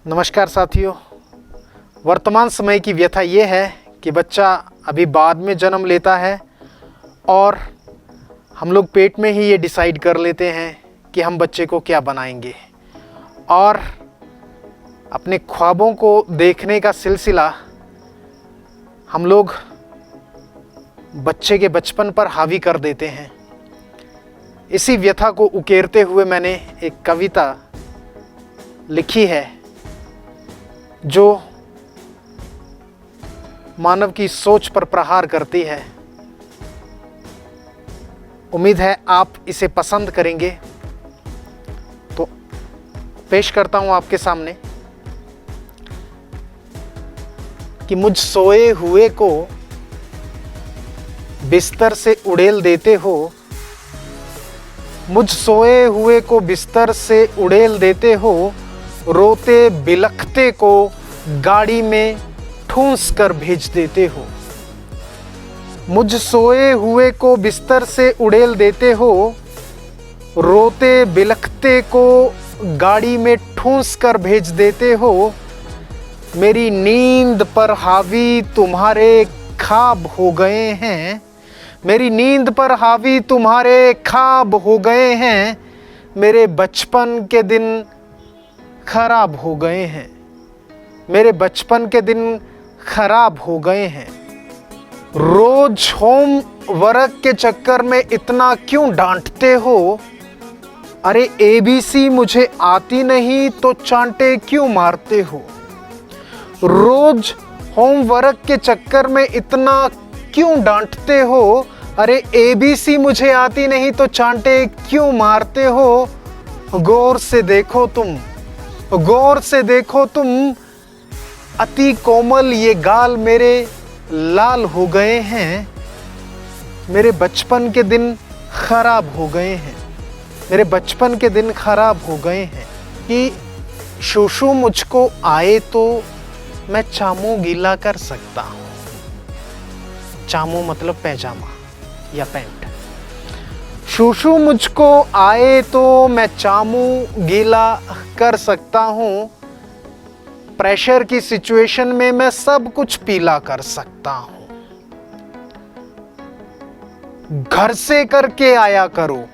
नमस्कार साथियों। वर्तमान समय की व्यथा ये है कि बच्चा अभी बाद में जन्म लेता है और हम लोग पेट में ही ये डिसाइड कर लेते हैं कि हम बच्चे को क्या बनाएंगे, और अपने ख्वाबों को देखने का सिलसिला हम लोग बच्चे के बचपन पर हावी कर देते हैं। इसी व्यथा को उकेरते हुए मैंने एक कविता लिखी है जो मानव की सोच पर प्रहार करती है। उम्मीद है आप इसे पसंद करेंगे, तो पेश करता हूं आपके सामने कि मुझ सोए हुए को बिस्तर से उड़ेल देते हो, मुझ सोए हुए को बिस्तर से उड़ेल देते हो, रोते बिलखते को गाड़ी में ठूंस कर भेज देते हो। मुझ सोए हुए को बिस्तर से उड़ेल देते हो, रोते बिलखते को गाड़ी में ठूंस कर भेज देते हो। मेरी नींद पर हावी तुम्हारे ख्वाब हो गए हैं, मेरी नींद पर हावी तुम्हारे ख्वाब हो गए हैं। मेरे बचपन के दिन खराब हो गए हैं, मेरे बचपन के दिन खराब हो गए हैं। रोज होम वर्क के चक्कर में इतना क्यों डांटते हो? अरे ABC मुझे आती नहीं तो चांटे क्यों मारते हो? रोज होम वर्क के चक्कर में इतना क्यों डांटते हो? अरे ABC मुझे आती नहीं तो चांटे क्यों मारते हो? गौर से देखो तुम, गौर से देखो तुम, अति कोमल ये गाल मेरे लाल हो गए हैं। मेरे बचपन के दिन खराब हो गए हैं, मेरे बचपन के दिन खराब हो गए हैं। कि शूशू मुझको आए तो मैं चामू गीला कर सकता हूँ। चामू मतलब पैजामा या पैंट। शूशू मुझको आए तो मैं चामू गीला कर सकता हूँ। प्रेशर की सिचुएशन में मैं सब कुछ पीला कर सकता हूँ। घर से करके आया करो,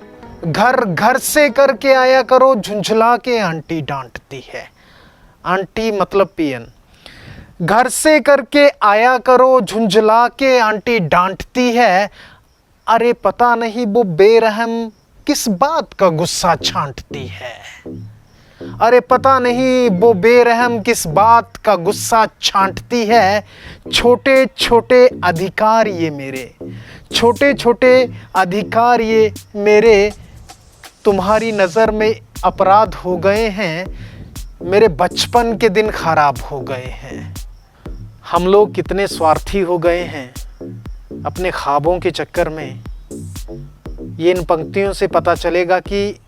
घर से करके आया करो, झुंझला के आंटी डांटती है। आंटी मतलब पियन। घर से करके आया करो, झुंझला के आंटी डांटती है। अरे पता नहीं वो बेरहम किस बात का गुस्सा छांटती है। अरे पता नहीं वो बेरहम किस बात का गुस्सा छांटती है। छोटे छोटे अधिकार ये मेरे, छोटे छोटे अधिकार ये मेरे तुम्हारी नज़र में अपराध हो गए हैं। मेरे बचपन के दिन खराब हो गए हैं। हम लोग कितने स्वार्थी हो गए हैं अपने ख्वाबों के चक्कर में। ये इन पंक्तियों से पता चलेगा कि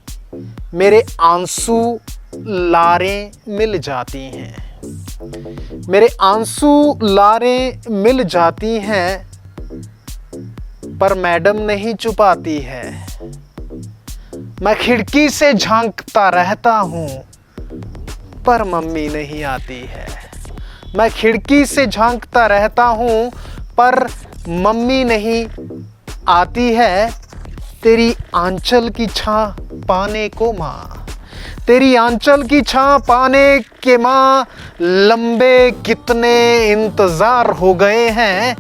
मेरे आंसू लारें मिल जाती हैं, मेरे आंसू लारें मिल जाती हैं, पर मैडम नहीं छुपाती है। मैं खिड़की से झांकता रहता हूँ, पर मम्मी नहीं आती है। मैं खिड़की से झांकता रहता हूँ, पर मम्मी नहीं आती है। तेरी आंचल की छां पाने को माँ, तेरी आंचल की छां पाने के माँ, लंबे कितने इंतजार हो गए हैं।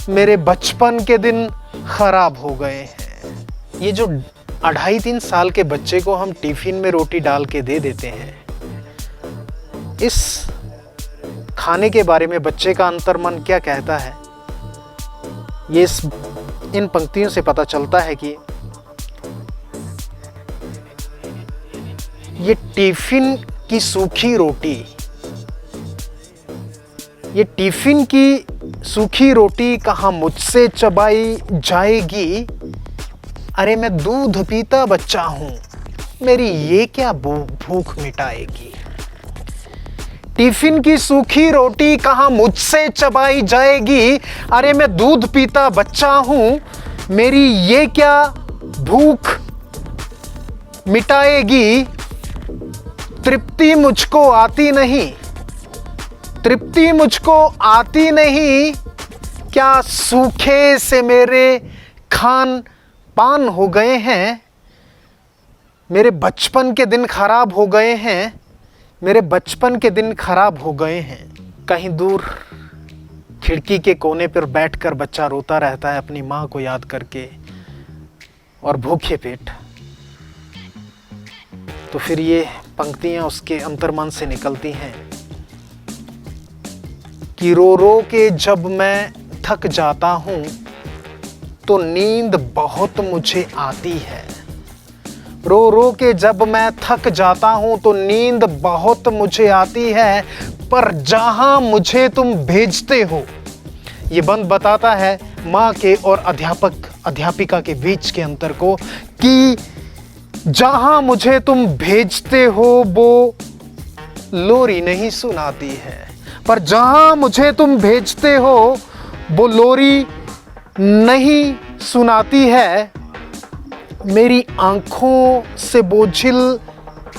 मेरे बचपन के दिन खराब हो गए हैं। ये जो 2.5-3 साल के बच्चे को हम टिफिन में रोटी डाल के दे देते हैं, इस खाने के बारे में बच्चे का अंतर्मन क्या कहता है, ये इन पंक्तियों से पता चलता है कि ये टिफिन की सूखी रोटी, ये टिफिन की सूखी रोटी कहाँ मुझसे चबाई जाएगी। अरे मैं दूध पीता बच्चा हूँ, मेरी ये क्या भूख मिटाएगी। टिफिन की सूखी रोटी कहाँ मुझसे चबाई जाएगी। अरे मैं दूध पीता बच्चा हूँ, मेरी ये क्या भूख मिटाएगी। तृप्ति मुझको आती नहीं, तृप्ति मुझको आती नहीं, क्या सूखे से मेरे खान पान हो गए हैं, मेरे बचपन के दिन खराब हो गए हैं, मेरे बचपन के दिन खराब हो गए हैं। कहीं दूर खिड़की के कोने पर बैठकर बच्चा रोता रहता है अपनी माँ को याद करके और भूखे पेट। तो फिर ये पंक्तियां उसके अंतर्मन से निकलती हैं कि रो रो के जब मैं थक जाता हूं तो नींद बहुत मुझे आती है। रो रो के जब मैं थक जाता हूं तो नींद बहुत मुझे आती है, पर जहां मुझे तुम भेजते हो। ये बंद बताता है माँ के और अध्यापक अध्यापिका के बीच के अंतर को कि जहां मुझे तुम भेजते हो वो लोरी नहीं सुनाती है, पर जहां मुझे तुम भेजते हो वो लोरी नहीं सुनाती है। मेरी आंखों से बोझिल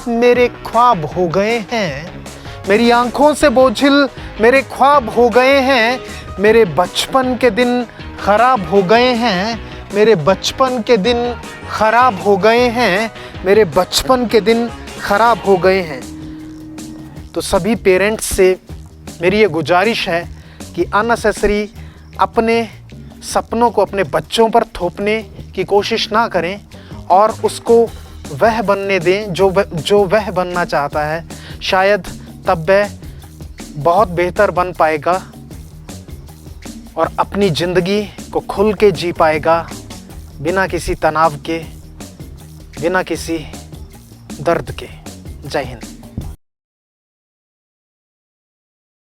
मेरे ख्वाब हो गए हैं, मेरी आंखों से बोझिल मेरे ख्वाब हो गए हैं, मेरे बचपन के दिन खराब हो गए हैं, मेरे बचपन के दिन खराब हो गए हैं, मेरे बचपन के दिन खराब हो गए हैं। तो सभी पेरेंट्स से मेरी ये गुजारिश है कि अननेसेसरी अपने सपनों को अपने बच्चों पर थोपने की कोशिश ना करें और उसको वह बनने दें जो वह बनना चाहता है। शायद तब वह बहुत बेहतर बन पाएगा और अपनी ज़िंदगी को खुल के जी पाएगा, बिना किसी तनाव के, बिना किसी दर्द के। जय हिंद।